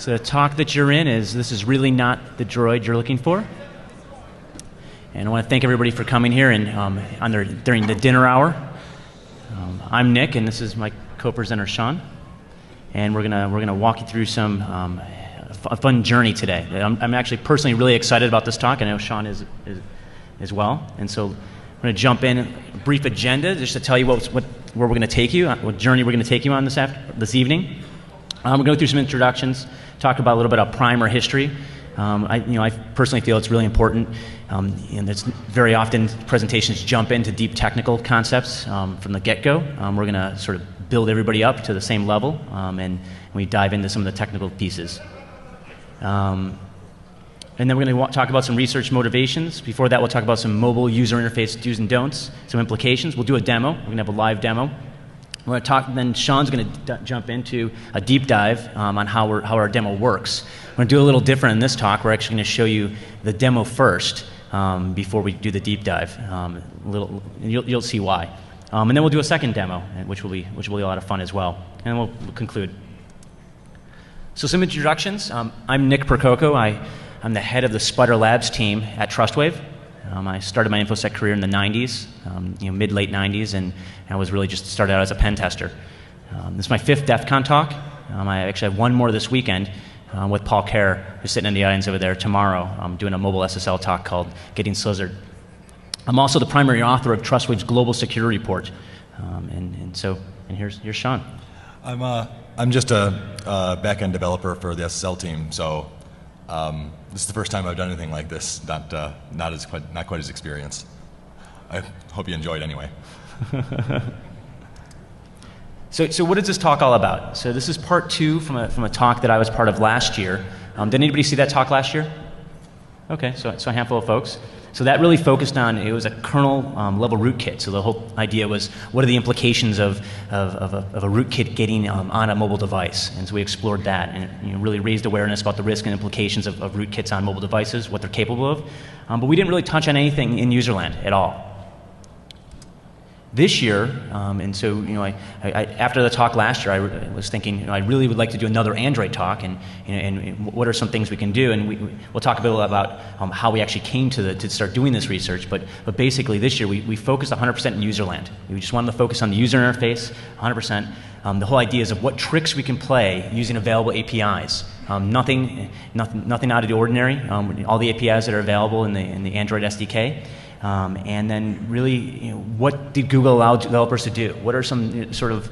So the talk that you're in is, this is really not the droid you're looking for. And I want to thank everybody for coming here and during the dinner hour. I'm Nick, and this is my co-presenter Sean. And we're gonna walk you through a fun journey today. I'm actually personally really excited about this talk. I know Sean is as well. And so I'm going to jump in, a brief agenda, just to tell you where we're going to take you, what journey we're going to take you on this evening. We're going to go through some introductions, talk about a little bit of primer history. I personally feel it's really important, and it's very often presentations jump into deep technical concepts from the get-go. We're going to sort of build everybody up to the same level, and we dive into some of the technical pieces. And then we're going to talk about some research motivations. Before that, we'll talk about some mobile user interface do's and don'ts, some implications. We'll do a demo. We're going to have a live demo. We're going to talk, then Sean's going to jump into a deep dive on how our demo works. We're going to do a little different in this talk. We're actually going to show you the demo first before we do the deep dive. You'll see why. And then we'll do a second demo, which will be a lot of fun as well. And we'll conclude. So some introductions. I'm Nick Percoco. I'm the head of the SpiderLabs team at Trustwave. I started my InfoSec career in the 90s, mid-late 90s, and I was really just started out as a pen tester. This is my 5th Defcon talk. I actually have one more this weekend with Paul Kerr, who's sitting in the audience over there tomorrow. I'm doing a mobile SSL talk called Getting Slizzard. I'm also the primary author of Trustwave's Global Security Report. And here's Sean. I'm just a back-end developer for the SSL team, so this is the first time I've done anything like this. Not quite as experienced. I hope you enjoyed anyway. So what is this talk all about? So this is part 2 from a talk that I was part of last year. Did anybody see that talk last year? Okay, so a handful of folks. So that really focused on, it was a kernel level rootkit. So the whole idea was, what are the implications of a rootkit getting on a mobile device? And so we explored that and really raised awareness about the risk and implications of rootkits on mobile devices, what they're capable of. But we didn't really touch on anything in userland at all. This year, and so after the talk last year, I was thinking I really would like to do another Android talk, and what are some things we can do, and we'll talk a bit about how we actually came to start doing this research. But basically, this year we focused 100% in userland. We just wanted to focus on the user interface, 100%. The whole idea is of what tricks we can play using available APIs. Nothing out of the ordinary. All the APIs that are available in the Android SDK. And then really, what did Google allow developers to do? What are some sort of,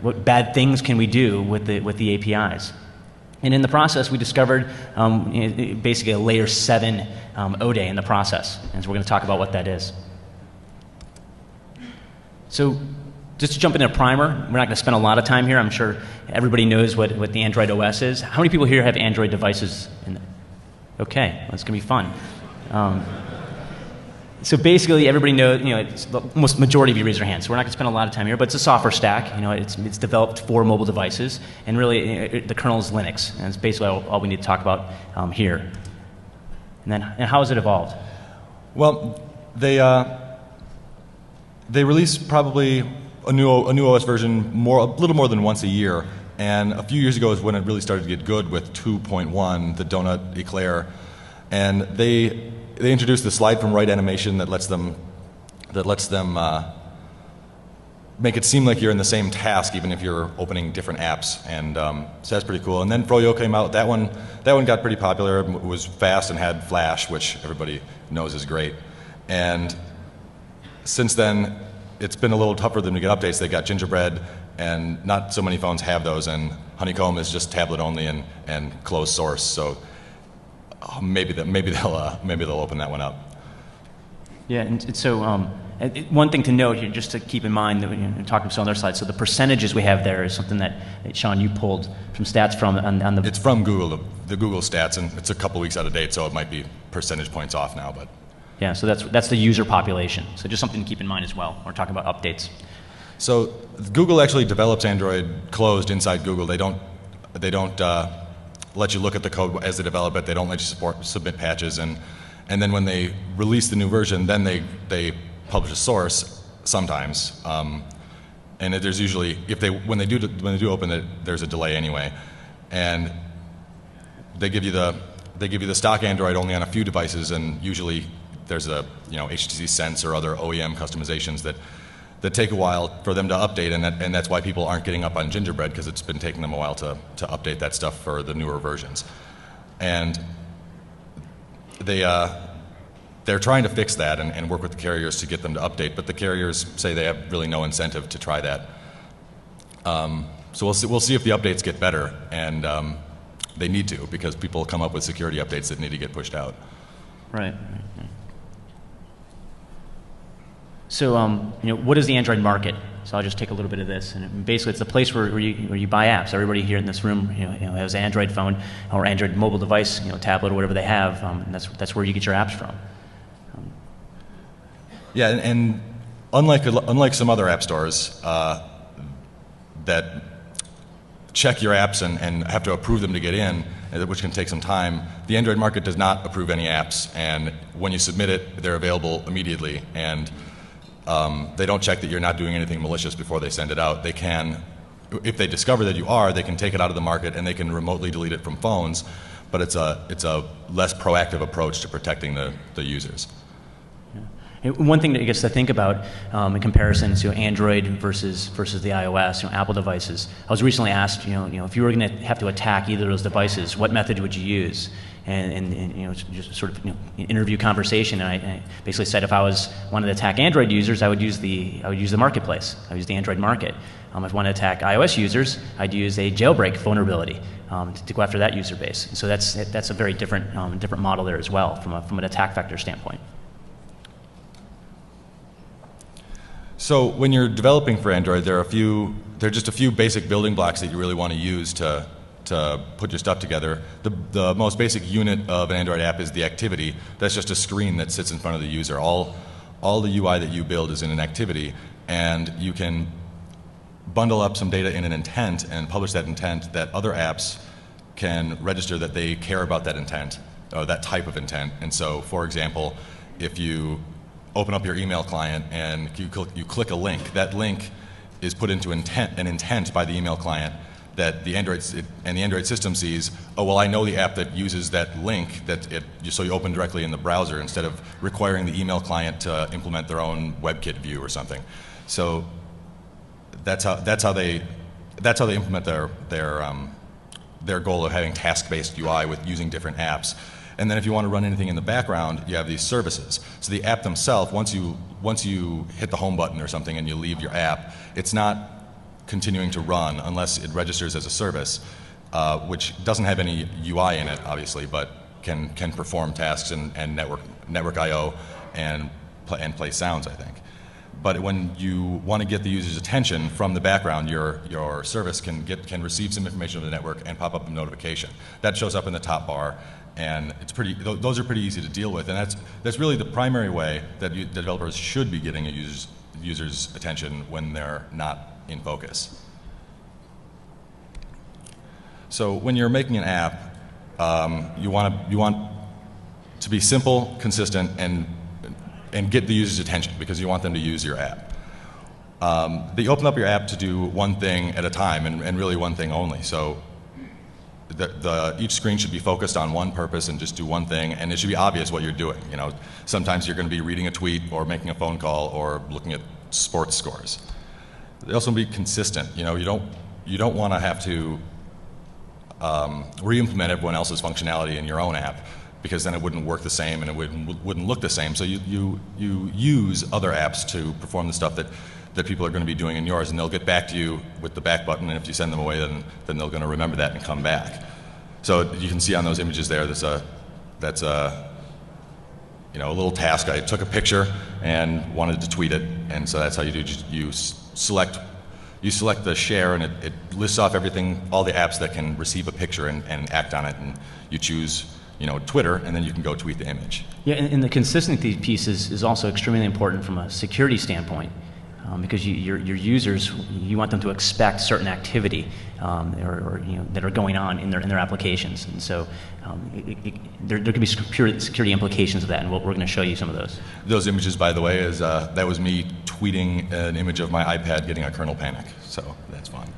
what bad things can we do with the APIs? And in the process, we discovered basically a layer 7 ODE in the process. And so we're going to talk about what that is. So just to jump into a primer, we're not going to spend a lot of time here. I'm sure everybody knows what the Android OS is. How many people here have Android devices? Okay, that's going to be fun. So basically, everybody knows, it's the most majority of you raise your hands. So we're not going to spend a lot of time here, but it's a software stack. It's developed for mobile devices, and really, the kernel is Linux, and it's basically all we need to talk about here. And how has it evolved? Well, they release probably a new OS version a little more than once a year, and a few years ago is when it really started to get good with 2.1, the donut eclair, and they introduced the slide from right animation that lets them make it seem like you're in the same task even if you're opening different apps, and so that's pretty cool. And then Froyo came out. That one got pretty popular. It was fast and had Flash, which everybody knows is great. And since then, it's been a little tougher for them to get updates. They got Gingerbread, and not so many phones have those. And Honeycomb is just tablet only and closed source. So maybe they'll open that one up. Yeah, and so one thing to note here, just to keep in mind, that we're talking about on their side. So the percentages we have there is something that Sean, you pulled from stats from on the. It's from Google, the Google stats, and it's a couple weeks out of date, so it might be percentage points off now, but. Yeah, so that's the user population. So just something to keep in mind as well. We're talking about updates. So Google actually develops Android closed inside Google. They don't let you look at the code as they develop it. They don't let you submit patches, and then when they release the new version, then they publish a source sometimes. And there's usually when they do open it, there's a delay anyway. And they give you the stock Android only on a few devices, and usually there's a HTC Sense or other OEM customizations that take a while for them to update, and that's why people aren't getting up on Gingerbread, because it's been taking them a while to update that stuff for the newer versions. And they're trying to fix that and work with the carriers to get them to update, but the carriers say they have really no incentive to try that. So we'll see if the updates get better, and they need to, because people come up with security updates that need to get pushed out. Right. So, what is the Android market? So I'll just take a little bit of this, and basically, it's the place where you buy apps. Everybody here in this room, has an Android phone or Android mobile device, tablet or whatever they have, and that's where you get your apps from. Yeah, and unlike some other app stores that check your apps and have to approve them to get in, which can take some time, the Android market does not approve any apps, and when you submit it, they're available immediately, and they don't check that you're not doing anything malicious before they send it out. They can, if they discover that you are, they can take it out of the market and they can remotely delete it from phones, but it's a less proactive approach to protecting the users. One thing that I guess to think about in comparison to Android versus the iOS, Apple devices. I was recently asked, if you were going to have to attack either of those devices, what method would you use? And just sort of interview conversation. And I basically said if I wanted to attack Android users, I would use the marketplace. I would use the Android market. If I wanted to attack iOS users, I'd use a jailbreak vulnerability to go after that user base. And so that's a very different model there as well from an attack vector standpoint. So when you're developing for Android, there are just a few basic building blocks that you really want to use to put your stuff together. The most basic unit of an Android app is the activity. That's just a screen that sits in front of the user. All the UI that you build is in an activity, and you can bundle up some data in an intent and publish that intent that other apps can register that they care about that intent, or that type of intent. And so, for example, if you open up your email client and you click a link, that link is put into an intent by the email client that the Android system sees. Oh, well, I know the app that uses that link, so you open directly in the browser instead of requiring the email client to implement their own WebKit view or something. So that's how they implement their goal of having task-based UI with using different apps. And then if you want to run anything in the background, you have these services. So the app themselves, once you hit the home button or something and you leave your app, it's not continuing to run unless it registers as a service, which doesn't have any UI in it, obviously, but can perform tasks and network I/O and play sounds, I think. But when you want to get the user's attention from the background, your service can receive some information from the network and pop up a notification. That shows up in the top bar, and those are pretty easy to deal with, and that's really the primary way that developers should be getting a user's attention when they're not in focus. So when you're making an app, you want to be simple, consistent, and get the user's attention because you want them to use your app. They open up your app to do one thing at a time and really one thing only. So each screen should be focused on one purpose and just do one thing, and it should be obvious what you're doing. Sometimes you're going to be reading a tweet or making a phone call or looking at sports scores. They also be consistent. You don't want to have to re-implement everyone else's functionality in your own app, because then it wouldn't work the same and it wouldn't look the same. So you use other apps to perform the stuff that people are going to be doing in yours, and they'll get back to you with the back button, and if you send them away, then they're going to remember that and come back. So you can see on those images there, that's a little task. I took a picture and wanted to tweet it, and so that's how you do. You select the share, and it lists off all the apps that can receive a picture and act on it, and you choose Twitter, and then you can go tweet the image. Yeah, and the consistency piece is also extremely important from a security standpoint, because your users, you want them to expect certain activity that are going on in their applications, and so there could be security implications of that, and we're going to show you some of those. Those images, by the way, that was me tweeting an image of my iPad getting a kernel panic, so that's fun.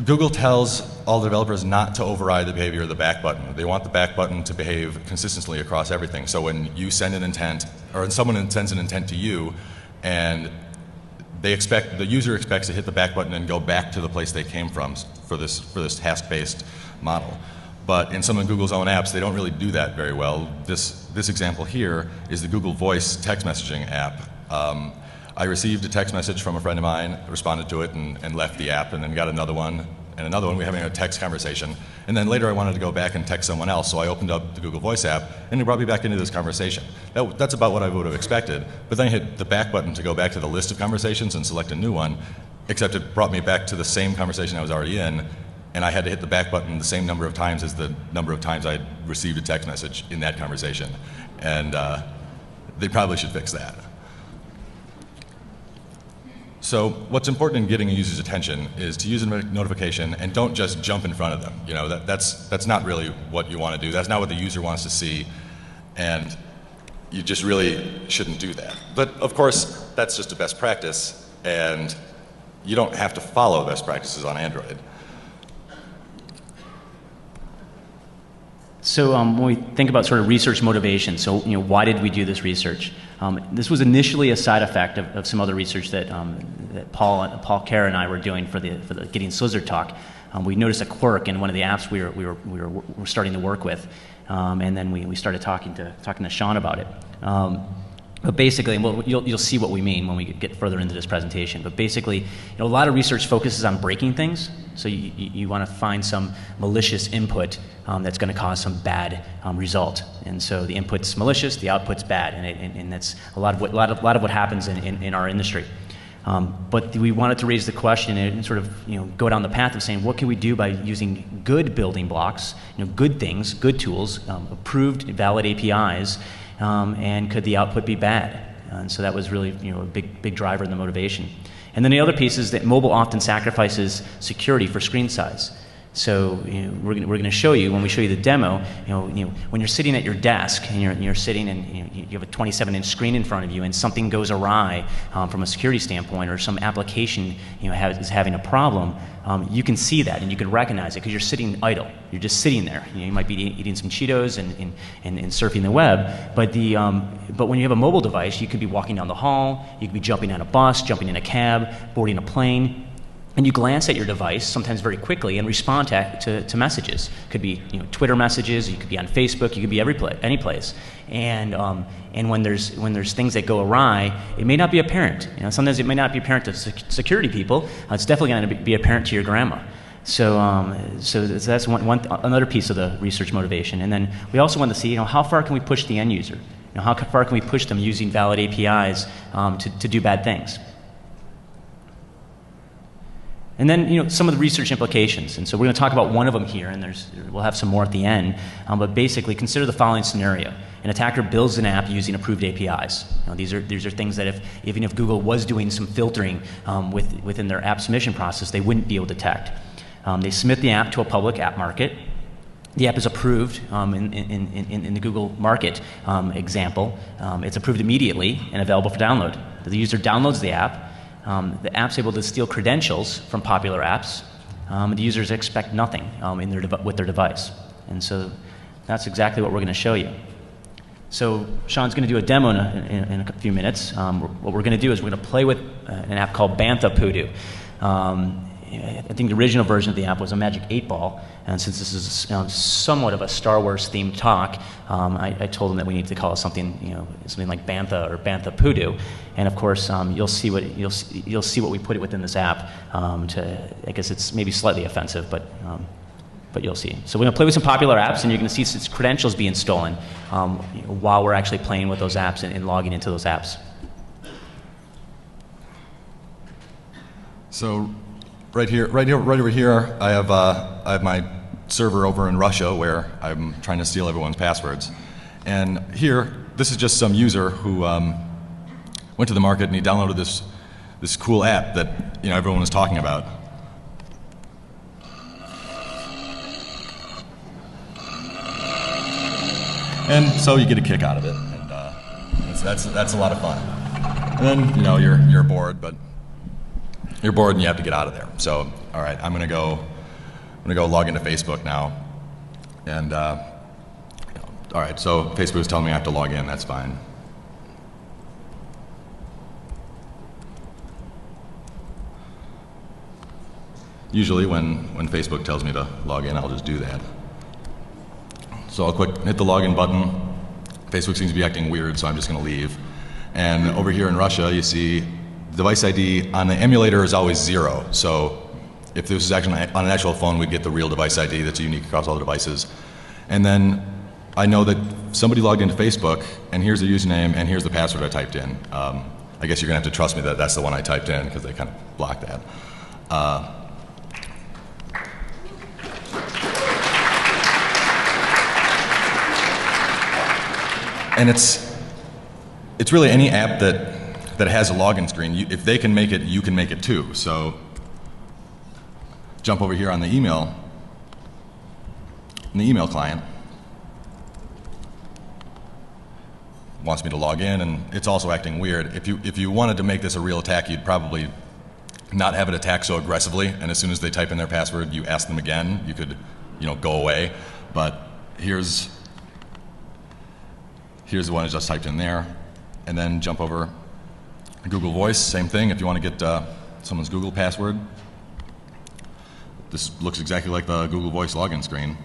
Google tells all the developers not to override the behavior of the back button. They want the back button to behave consistently across everything. So when you send an intent, or when someone sends an intent to you, and the user expects to hit the back button and go back to the place they came from for this task-based model. But in some of Google's own apps, they don't really do that very well. This example here is the Google Voice text messaging app. I received a text message from a friend of mine, responded to it, and left the app, and then got another one, and another one. We were having a text conversation. And then later I wanted to go back and text someone else, so I opened up the Google Voice app, and it brought me back into this conversation. That's about what I would have expected. But then I hit the back button to go back to the list of conversations and select a new one, except it brought me back to the same conversation I was already in, and I had to hit the back button the same number of times as the number of times I'd received a text message in that conversation. And they probably should fix that. So what's important in getting a user's attention is to use a notification and don't just jump in front of them. You know, that's not really what you want to do. That's not what the user wants to see, and you just really shouldn't do that. But of course, that's just a best practice, and you don't have to follow best practices on Android. So when we think about sort of research motivation, so why did we do this research? This was initially a side effect of some other research that Paul Kerr and I were doing for the Getting Slizzard talk. We noticed a quirk in one of the apps we were starting to work with, and then we started talking to Sean about it. But basically, well, you'll see what we mean when we get further into this presentation. But basically, a lot of research focuses on breaking things. So you want to find some malicious input that's going to cause some bad result. And so the input's malicious, the output's bad, and that's a lot of what happens in our industry. But we wanted to raise the question and sort of go down the path of saying, what can we do by using good building blocks, good things, good tools, approved, valid APIs. And could the output be bad? And so that was really a big driver in the motivation. And then the other piece is that mobile often sacrifices security for screen size. So we're going to show you, when we show you the demo, when you're sitting at your desk and you're sitting and you have a 27-inch screen in front of you and something goes awry from a security standpoint, or some application is having a problem, you can see that and you can recognize it because you're sitting idle. You're just sitting there. You might be eating some Cheetos and surfing the web, but when you have a mobile device, you could be walking down the hall, you could be jumping on a bus, jumping in a cab, boarding a plane. And you glance at your device, sometimes very quickly, and respond to messages. Could be Twitter messages, you could be on Facebook, you could be any place. And when there's things that go awry, it may not be apparent. Sometimes it may not be apparent to security people. It's definitely going to be apparent to your grandma. So that's another piece of the research motivation. And then we also want to see how far can we push the end user? How far can we push them using valid APIs to do bad things? And then, some of the research implications. And so we're going to talk about one of them here, and we'll have some more at the end. But basically, consider the following scenario. An attacker builds an app using approved APIs. These are things that even if Google was doing some filtering within their app submission process, they wouldn't be able to detect. They submit the app to a public app market. The app is approved in the Google Market example. It's approved immediately and available for download. The user downloads the app. The app's able to steal credentials from popular apps. The users expect nothing with their device. And so that's exactly what we're going to show you. So Sean's going to do a demo in a few minutes. What we're going to do is we're going to play with an app called Bantha Poodoo. I think the original version of the app was a Magic 8-Ball, and since this is somewhat of a Star Wars themed talk, I told him that we need to call it something like Bantha or Bantha Poodoo, and of course you'll see what we put it within this app. I guess it's maybe slightly offensive, but you'll see. So we're going to play with some popular apps, and you're going to see its credentials being stolen while we're actually playing with those apps and logging into those apps. So. Right over here, I have my server over in Russia where I'm trying to steal everyone's passwords. And here, this is just some user who went to the market and he downloaded this cool app that everyone was talking about. And so you get a kick out of it, and that's a lot of fun. And then you're bored, but. You're bored and you have to get out of there. So all right, I'm gonna go log into Facebook now, and all right, so Facebook is telling me I have to log in. That's fine. Usually when Facebook tells me to log in, I'll just do that. So I'll hit the login button. Facebook seems to be acting weird, so I'm just going to leave. And over here in Russia, you see device ID on the emulator is always 0. So if this was actually on an actual phone, we'd get the real device ID that's unique across all the devices. And then I know that somebody logged into Facebook, and here's the username, and here's the password I typed in. I guess you're going to have to trust me that that's the one I typed in, because they kind of blocked that. And it's really any app that has a login screen. If they can make it, you can make it too. So jump over here on the email client. Wants me to log in, and it's also acting weird. If you wanted to make this a real attack, you'd probably not have it attack so aggressively, and as soon as they type in their password, you ask them again, you could, go away. But here's the one I just typed in there, and then jump over Google Voice, same thing. If you want to get someone's Google password, this looks exactly like the Google Voice login screen.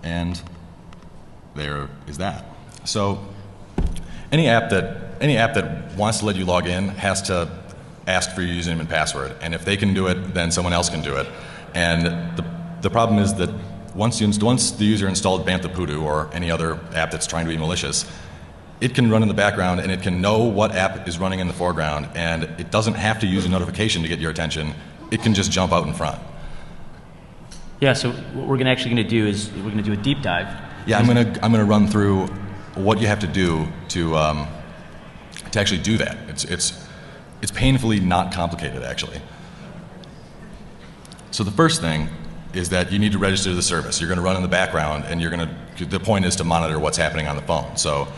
And there is that. So any app that wants to let you log in has to ask for your username and password. And if they can do it, then someone else can do it. And the problem is that once the user installed Banthapudoo or any other app that's trying to be malicious, it can run in the background and it can know what app is running in the foreground, and it doesn't have to use a notification to get your attention. It can just jump out in front. Yeah, so what we're actually going to do is we're going to do a deep dive. Yeah, I'm going to run through what you have to do to actually do that. It's painfully not complicated, actually. So the first thing is that you need to register the service. You're going to run in the background, and the point is to monitor what's happening on the phone. So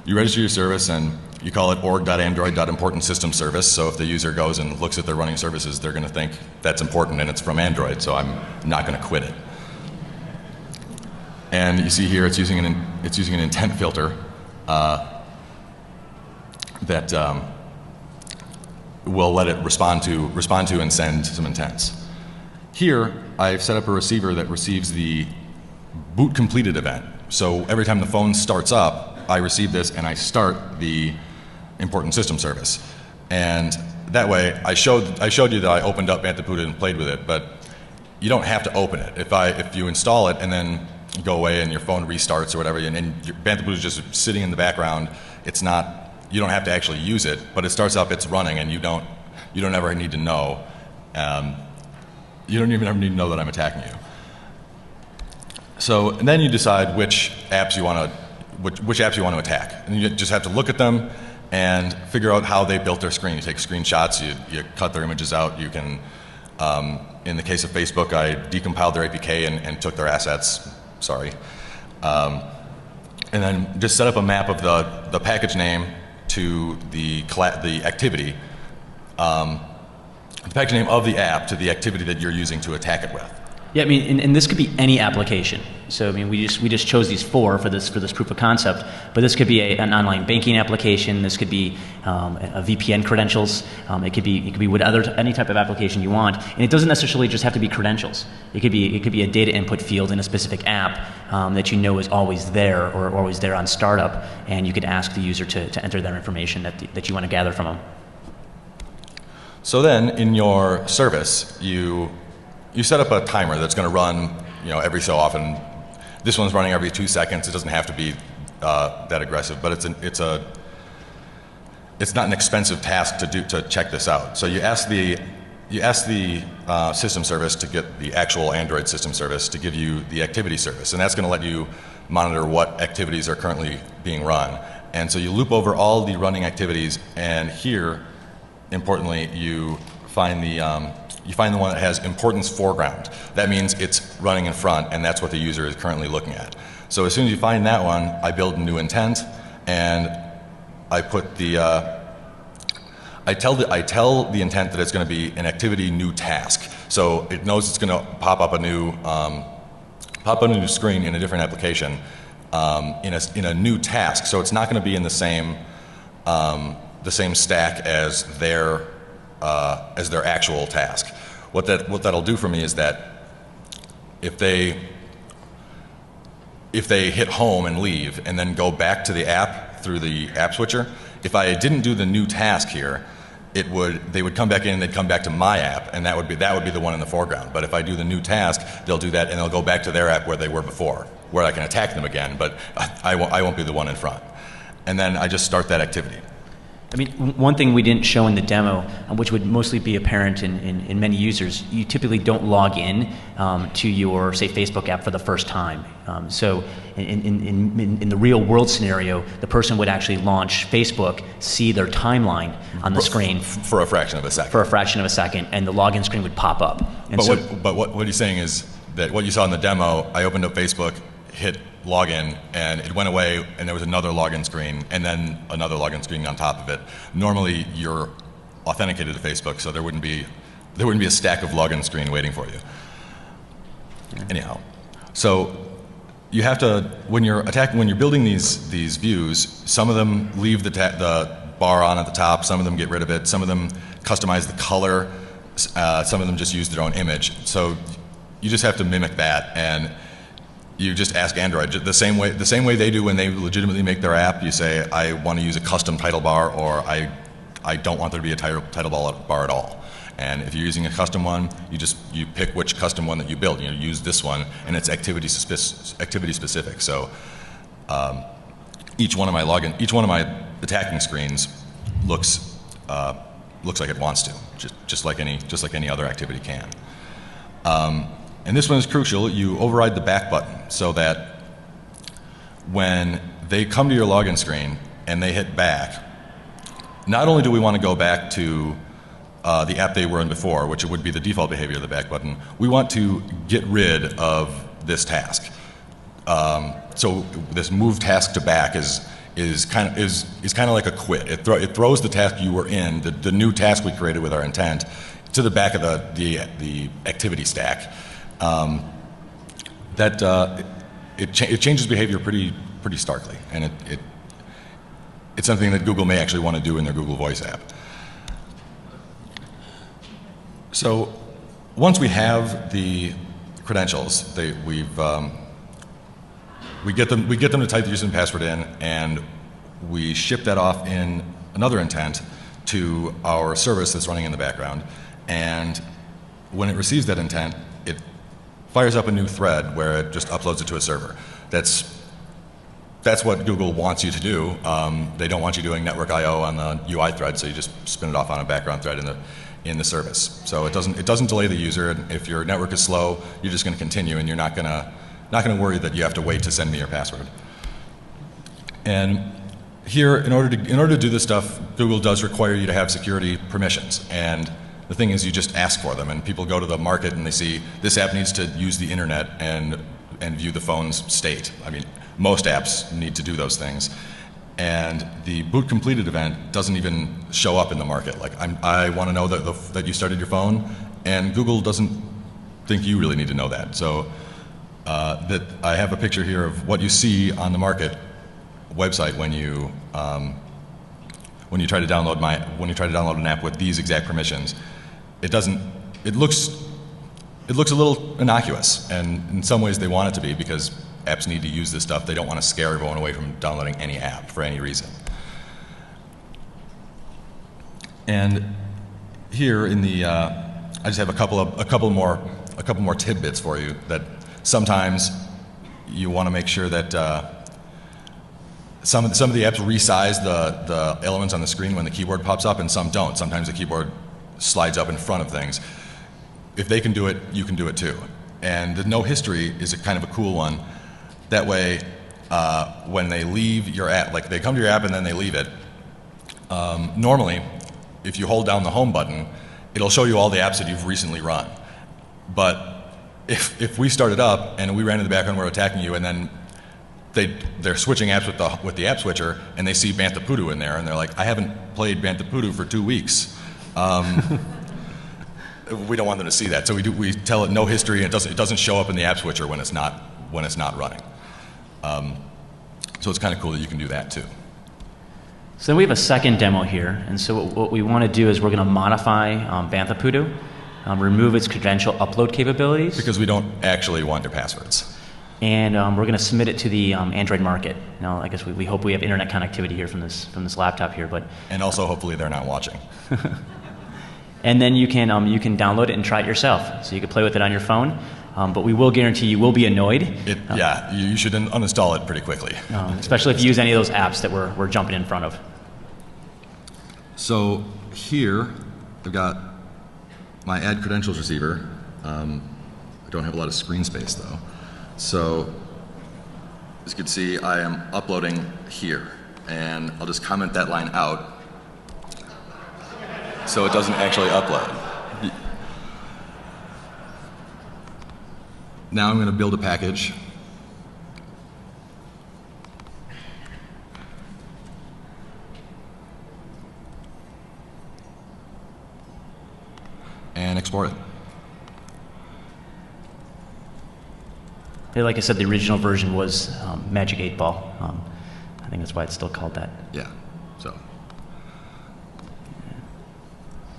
you register your service, and you call it org.android.important-system-service. So if the user goes and looks at their running services, they're going to think that's important and it's from Android, so I'm not going to quit it. And you see here it's using an intent filter that will let it respond to and send some intents. Here I've set up a receiver that receives the boot completed event. So every time the phone starts up, I receive this and I start the important system service. And that way, I showed you that I opened up Banthapudoo and played with it, but you don't have to open it. If you install it and then you go away and your phone restarts or whatever, and your Banthapudoo is just sitting in the background, you don't have to actually use it, but it starts up, it's running, and you don't ever need to know. You don't even ever need to know that I'm attacking you. So, and then you decide which apps you want to attack. And you just have to look at them and figure out how they built their screen. You take screenshots, you cut their images out, you can, in the case of Facebook, I decompiled their APK and took their assets, sorry. And then just set up a map of the package name to the activity, the package name of the app to the activity that you're using to attack it with. Yeah, I mean, and this could be any application. So I mean, we just chose these four for this proof of concept. But this could be an online banking application. This could be a VPN credentials. It could be with any type of application you want. And it doesn't necessarily just have to be credentials. It could be a data input field in a specific app that you know is always there or always there on startup, and you could ask the user to enter their information that you want to gather from them. So then, in your service, you set up a timer that's going to run, every so often. This one's running every 2 seconds. It doesn't have to be that aggressive, but it's not an expensive task to check this out. So you ask the system service to get the actual Android system service to give you the activity service, and that's going to let you monitor what activities are currently being run. And so you loop over all the running activities, and here, importantly, you find the one that has importance foreground. That means it's running in front, and that's what the user is currently looking at. So as soon as you find that one, I build a new intent, and I put the I tell the intent that it's going to be an activity new task. So it knows it's going to pop up a new screen in a different application in a new task. So it's not going to be in the same stack as their actual task. What that'll do for me is that if they hit home and leave and then go back to the app through the app switcher, if I didn't do the new task here, they would come back in and they'd come back to my app, and that would be the one in the foreground. But if I do the new task, they'll do that and they'll go back to their app where they were before, where I can attack them again, but I won't be the one in front. And then I just start that activity. I mean, one thing we didn't show in the demo, which would mostly be apparent in many users, you typically don't log in to your, say, Facebook app for the first time. So in the real world scenario, the person would actually launch Facebook, see their timeline on the screen. For a fraction of a second. For a fraction of a second, and the login screen would pop up. And but what he's saying is that what you saw in the demo, I opened up Facebook, hit login, and it went away, and there was another login screen, and then another login screen on top of it. Normally, you're authenticated to Facebook, so there wouldn't be a stack of login screen waiting for you. Yeah. Anyhow, so you have to, when you're building these views, some of them leave the bar on at the top, some of them get rid of it, some of them customize the color, some of them just use their own image. So you just have to mimic that, and you just ask Android the same way they do when they legitimately make their app. You say, I want to use a custom title bar, or I don't want there to be a title bar at all. And if you're using a custom one, you pick which custom one that you build. You use this one, and it's activity specific. So each one of my attacking screens looks like it wants to, just like any other activity can. And this one is crucial. You override the back button so that when they come to your login screen and they hit back, not only do we want to go back to the app they were in before, which would be the default behavior of the back button, we want to get rid of this task. So this move task to back is kind of like a quit. It throws the task you were in, the new task we created with our intent, to the back of the activity stack. It changes behavior pretty starkly, and it's something that Google may actually want to do in their Google Voice app. So once we have the credentials, we get them to type the username and password in, and we ship that off in another intent to our service that's running in the background. And when it receives that intent, it fires up a new thread where it just uploads it to a server. That's what Google wants you to do. They don't want you doing network I/O on the UI thread, so you just spin it off on a background thread in the service. So it doesn't delay the user. And if your network is slow, you're just going to continue, and you're not going to worry that you have to wait to send me your password. And here, in order to do this stuff, Google does require you to have security permissions. And the thing is, you just ask for them, and people go to the market and they see this app needs to use the internet and view the phone's state. I mean, most apps need to do those things. And the boot completed event doesn't even show up in the market. Like, I want to know that you started your phone, and Google doesn't think you really need to know that. So that I have a picture here of what you see on the market website when you try to download an app with these exact permissions. It looks a little innocuous, and in some ways they want it to be, because apps need to use this stuff. They don't want to scare everyone away from downloading any app for any reason. And here in the, I just have a couple more tidbits for you, that sometimes you want to make sure that some of the apps resize the elements on the screen when the keyboard pops up, and some don't. Sometimes the keyboard slides up in front of things. If they can do it, you can do it too. And the no history is a kind of a cool one. That way, when they leave your app, like they come to your app and then they leave it, normally, if you hold down the home button it'll show you all the apps that you've recently run. But if we started up and we ran in the background, we're attacking you, and then they're switching apps with the app switcher, and they see Bantapudu in there, and they're like, I haven't played Bantapudu for 2 weeks. We don't want them to see that, so we tell it no history, and it doesn't show up in the app switcher when it's not running. So it's kind of cool that you can do that too. So then we have a second demo here, and so what we want to do is we're going to modify Bantapudu, remove its credential upload capabilities. Because we don't actually want your passwords. And we're going to submit it to the Android market. Now, I guess we hope we have internet connectivity here from this laptop here, but. And also, hopefully, they're not watching. And then you can download it and try it yourself. So you can play with it on your phone, but we will guarantee you will be annoyed. Yeah, you should uninstall it pretty quickly. Especially if you use any of those apps that we're jumping in front of. So here, I've got my add credentials receiver. I don't have a lot of screen space though. So as you can see, I am uploading here, and I'll just comment that line out so it doesn't actually upload. Now I'm going to build a package. And export it. Like I said, the original version was Magic 8 Ball. I think that's why it's still called that. Yeah, so. Do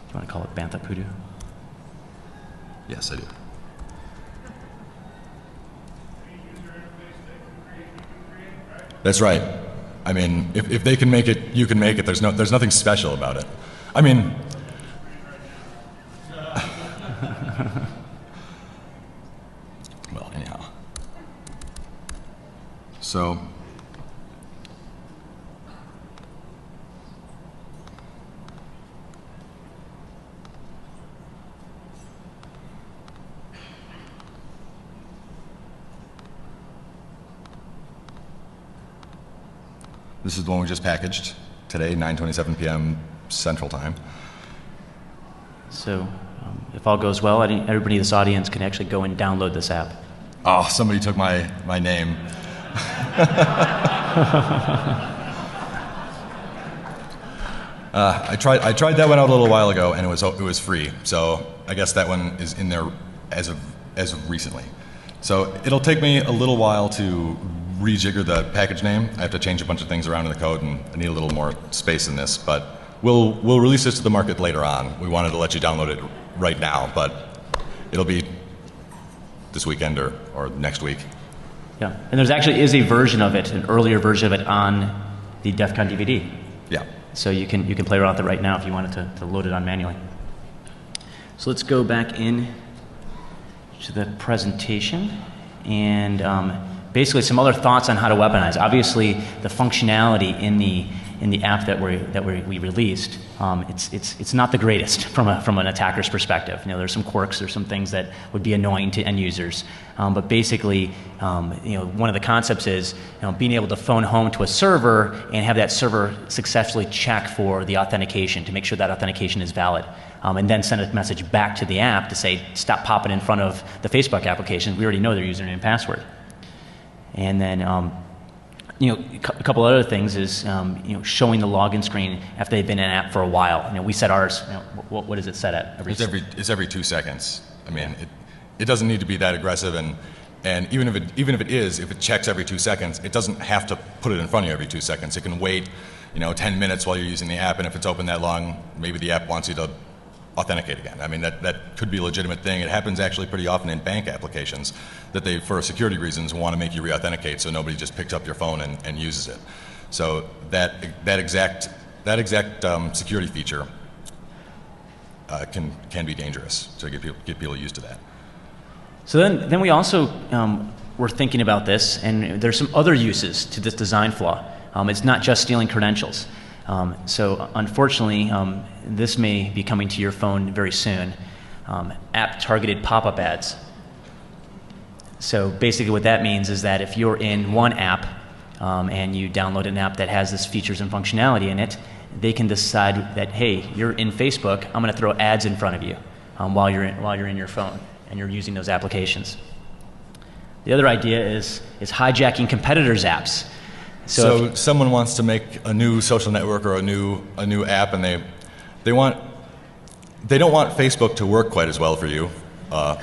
you want to call it Bantapudu? Yes, I do. That's right. I mean, if they can make it, you can make it. There's nothing special about it. I mean, well, anyhow. So, this is the one we just packaged today, 9:27 p.m. Central Time. So, if all goes well, everybody in this audience can actually go and download this app. Oh, somebody took my name. I tried that one out a little while ago, and it was free. So I guess that one is in there as of recently. So it'll take me a little while to rejigger the package name. I have to change a bunch of things around in the code, and I need a little more space in this. But we'll release this to the market later on. We wanted to let you download it right now, but it'll be this weekend or next week. Yeah, and there's actually is a version of it, an earlier version of it on the Defcon DVD. Yeah. So you can play around with it right now if you wanted to load it on manually. So let's go back in to the presentation and basically some other thoughts on how to weaponize. Obviously, the functionality in the app that we released, it's not the greatest from an attacker's perspective. You know, there's some quirks, there's some things that would be annoying to end users. But basically, one of the concepts is being able to phone home to a server and have that server successfully check for the authentication to make sure that authentication is valid. And then send a message back to the app to say, stop popping in front of the Facebook application. We already know their username and password. And then, a couple other things is, showing the login screen after they've been in an app for a while. We set ours. What is it set at? It's every 2 seconds. I mean, it doesn't need to be that aggressive, and even if it checks every 2 seconds, it doesn't have to put it in front of you every 2 seconds. It can wait, 10 minutes while you're using the app, and if it's open that long, maybe the app wants you to authenticate again. I mean, that could be a legitimate thing. It happens actually pretty often in bank applications that they, for security reasons, want to make you re-authenticate so nobody just picks up your phone and uses it. So that exact security feature can be dangerous. So get people used to that. So then we also were thinking about this, and there's some other uses to this design flaw. It's not just stealing credentials. So unfortunately, this may be coming to your phone very soon. App-targeted pop-up ads. So basically what that means is that if you're in one app and you download an app that has this features and functionality in it, they can decide that, hey, you're in Facebook, I'm going to throw ads in front of you while you're in your phone and you're using those applications. The other idea is hijacking competitors' apps. So someone wants to make a new social network or a new app, and they don't want Facebook to work quite as well for you,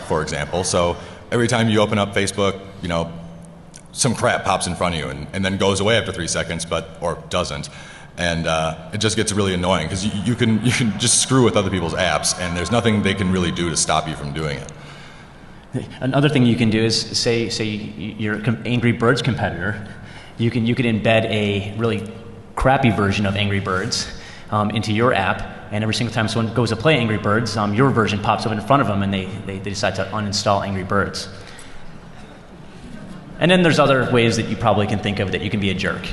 for example. So every time you open up Facebook, some crap pops in front of you and then goes away after 3 seconds, or doesn't. And it just gets really annoying because you can just screw with other people's apps, and there's nothing they can really do to stop you from doing it. Another thing you can do is say you're an Angry Birds competitor. You can embed a really crappy version of Angry Birds into your app, and every single time someone goes to play Angry Birds, your version pops up in front of them, and they decide to uninstall Angry Birds. And then there's other ways that you probably can think of that you can be a jerk.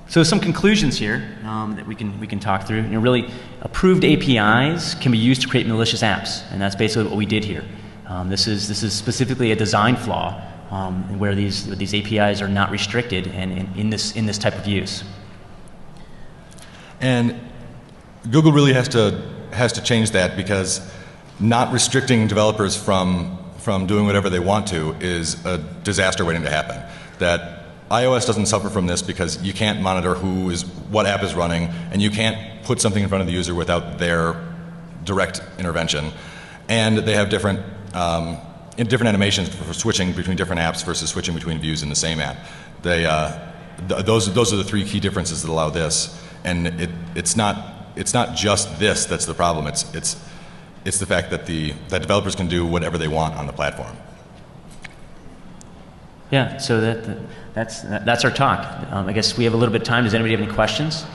So some conclusions here that we can talk through. Really, approved APIs can be used to create malicious apps, and that's basically what we did here. This is specifically a design flaw where these APIs are not restricted and in this type of use. And Google really has to change that, because not restricting developers from doing whatever they want to is a disaster waiting to happen. That iOS doesn't suffer from this because you can't monitor what app is running, and you can't put something in front of the user without their direct intervention. And they have different animations for switching between different apps versus switching between views in the same app. Those are the three key differences that allow this. And it's not just this that's the problem. It's the fact that that developers can do whatever they want on the platform. Yeah, so that's our talk. I guess we have a little bit of time. Does anybody have any questions?